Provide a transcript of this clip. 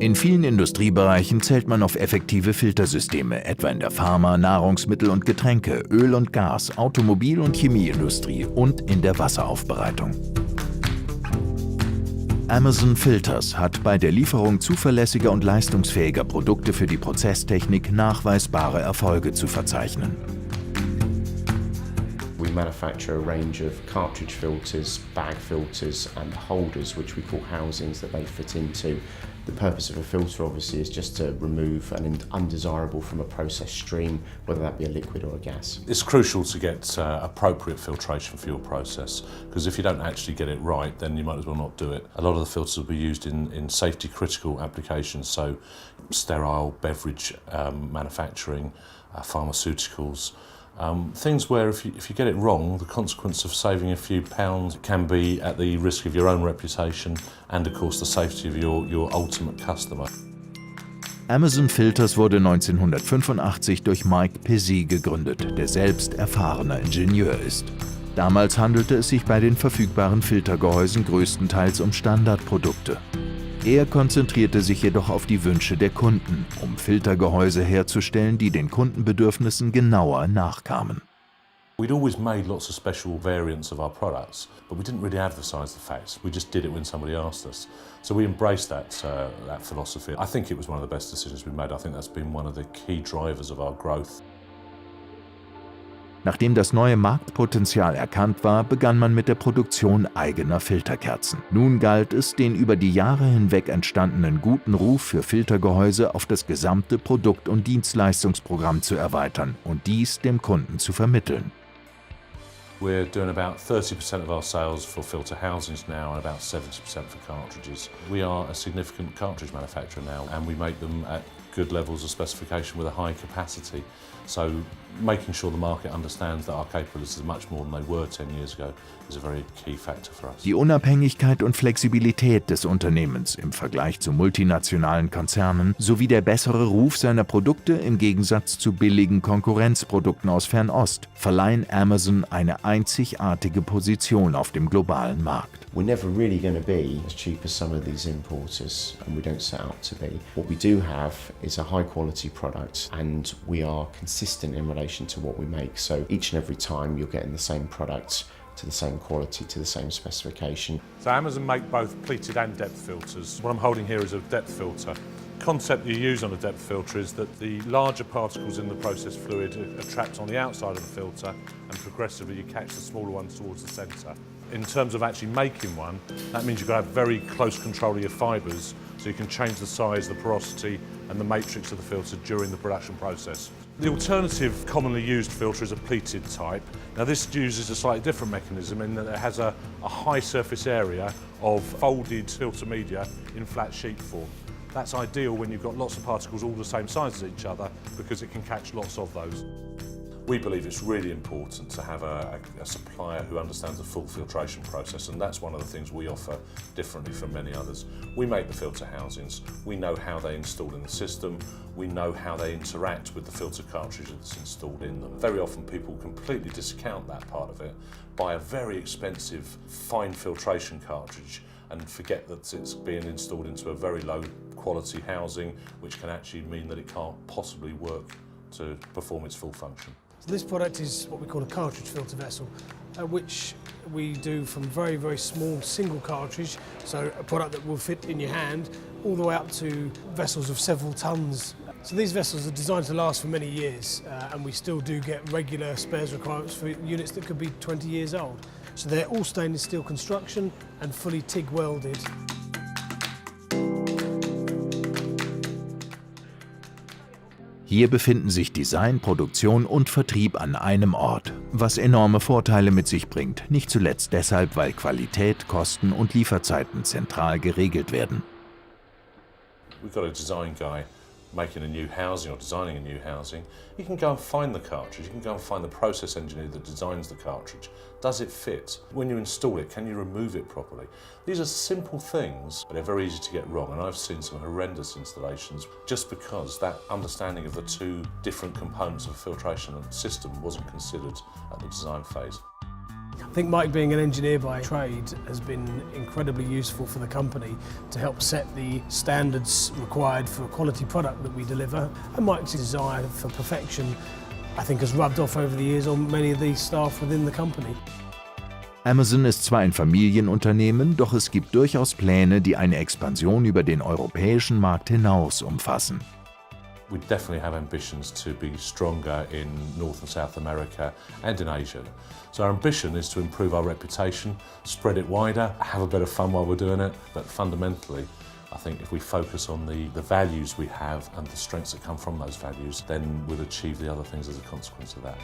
In vielen Industriebereichen zählt man auf effektive Filtersysteme, etwa in der Pharma-, Nahrungsmittel- und Getränke-, Öl- und Gas-, Automobil- und Chemieindustrie und in der Wasseraufbereitung. Amazon Filters hat bei der Lieferung zuverlässiger und leistungsfähiger Produkte für die Prozesstechnik nachweisbare Erfolge zu verzeichnen. We manufacture a range of cartridge filters, bag filters and holders which we call housings that they fit into. The purpose of a filter obviously is just to remove an undesirable from a process stream, whether that be a liquid or a gas. It's crucial to get appropriate filtration for your process, because if you don't actually get it right, then you might as well not do it. A lot of the filters will be used in safety critical applications, so sterile beverage manufacturing, pharmaceuticals. Things where if you get it wrong, the consequence of saving a few pounds can be at the risk of your own reputation and of course the safety of your ultimate customer. Amazon Filters wurde 1985 durch Mike Pizzey gegründet, der selbst erfahrener Ingenieur ist. Damals handelte es sich bei den verfügbaren Filtergehäusen größtenteils um Standardprodukte. Er konzentrierte sich jedoch auf die Wünsche der Kunden, um Filtergehäuse herzustellen, die den Kundenbedürfnissen genauer nachkamen. We'd always made lots of special variants of our products, but we didn't really advertise the facts. We just did it when somebody asked us. So we embraced that philosophy. I think it was one of the best decisions we made. I think that's been one of the key drivers of our growth. Nachdem das neue Marktpotenzial erkannt war, begann man mit der Produktion eigener Filterkerzen. Nun galt es, den über die Jahre hinweg entstandenen guten Ruf für Filtergehäuse auf das gesamte Produkt- und Dienstleistungsprogramm zu erweitern und dies dem Kunden zu vermitteln. We're doing about 30% of our sales for filter housings now and about 70% for cartridges. We are a significant cartridge manufacturer now and we make them at good levels of specification with a high capacity. So making sure the market understands that our capabilities are much more than they were 10 years ago is a very key factor for us. Die Unabhängigkeit und Flexibilität des Unternehmens im Vergleich zu multinationalen Konzernen sowie der bessere Ruf seiner Produkte im Gegensatz zu billigen Konkurrenzprodukten aus Fernost verleihen Amazon eine einzigartige Position auf dem globalen Markt. We're never really going to be as cheap as some of these importers, and we don't set out to be. What we do have is a high quality product and we are consistent in relation to what we make. So each and every time you're getting the same product to the same quality, to the same specification. So Amazon make both pleated and depth filters. What I'm holding here is a depth filter. The concept you use on a depth filter is that the larger particles in the process fluid are trapped on the outside of the filter and progressively you catch the smaller ones towards the centre. In terms of actually making one, that means you've got to have very close control of your fibres so you can change the size, the porosity and the matrix of the filter during the production process. The alternative commonly used filter is a pleated type. Now this uses a slightly different mechanism in that it has a high surface area of folded filter media in flat sheet form. That's ideal when you've got lots of particles all the same size as each other because it can catch lots of those. We believe it's really important to have a supplier who understands the full filtration process, and that's one of the things we offer differently from many others. We make the filter housings, we know how they install in the system, we know how they interact with the filter cartridge that's installed in them. Very often people completely discount that part of it, buy a very expensive fine filtration cartridge and forget that it's being installed into a very low quality housing, which can actually mean that it can't possibly work to perform its full function. So this product is what we call a cartridge filter vessel, which we do from very, very small single cartridge, so a product that will fit in your hand, all the way up to vessels of several tonnes. So these vessels are designed to last for many years, and we still do get regular spares requirements for units that could be 20 years old. So they're all stainless steel construction and fully TIG welded. Hier befinden sich Design, Produktion und Vertrieb an einem Ort, was enorme Vorteile mit sich bringt, nicht zuletzt deshalb, weil Qualität, Kosten und Lieferzeiten zentral geregelt werden. We've got a design guy making a new housing or designing a new housing. You can go and find the cartridge, you can go and find the process engineer that designs the cartridge. Does it fit? When you install it, can you remove it properly? These are simple things, but they're very easy to get wrong, and I've seen some horrendous installations just because that understanding of the two different components of a filtration system wasn't considered at the design phase. I think Mike, being an engineer by trade, has been incredibly useful for the company to help set the standards required for a quality product that we deliver. And Mike's desire for perfection, I think, has rubbed off over the years on many of the staff within the company. Amazon ist zwar ein Familienunternehmen, doch es gibt durchaus Pläne, die eine Expansion über den europäischen Markt hinaus umfassen. We definitely have ambitions to be stronger in North and South America and in Asia. So our ambition is to improve our reputation, spread it wider, have a bit of fun while we're doing it, but fundamentally I think if we focus on the values we have and the strengths that come from those values, then we'll achieve the other things as a consequence of that.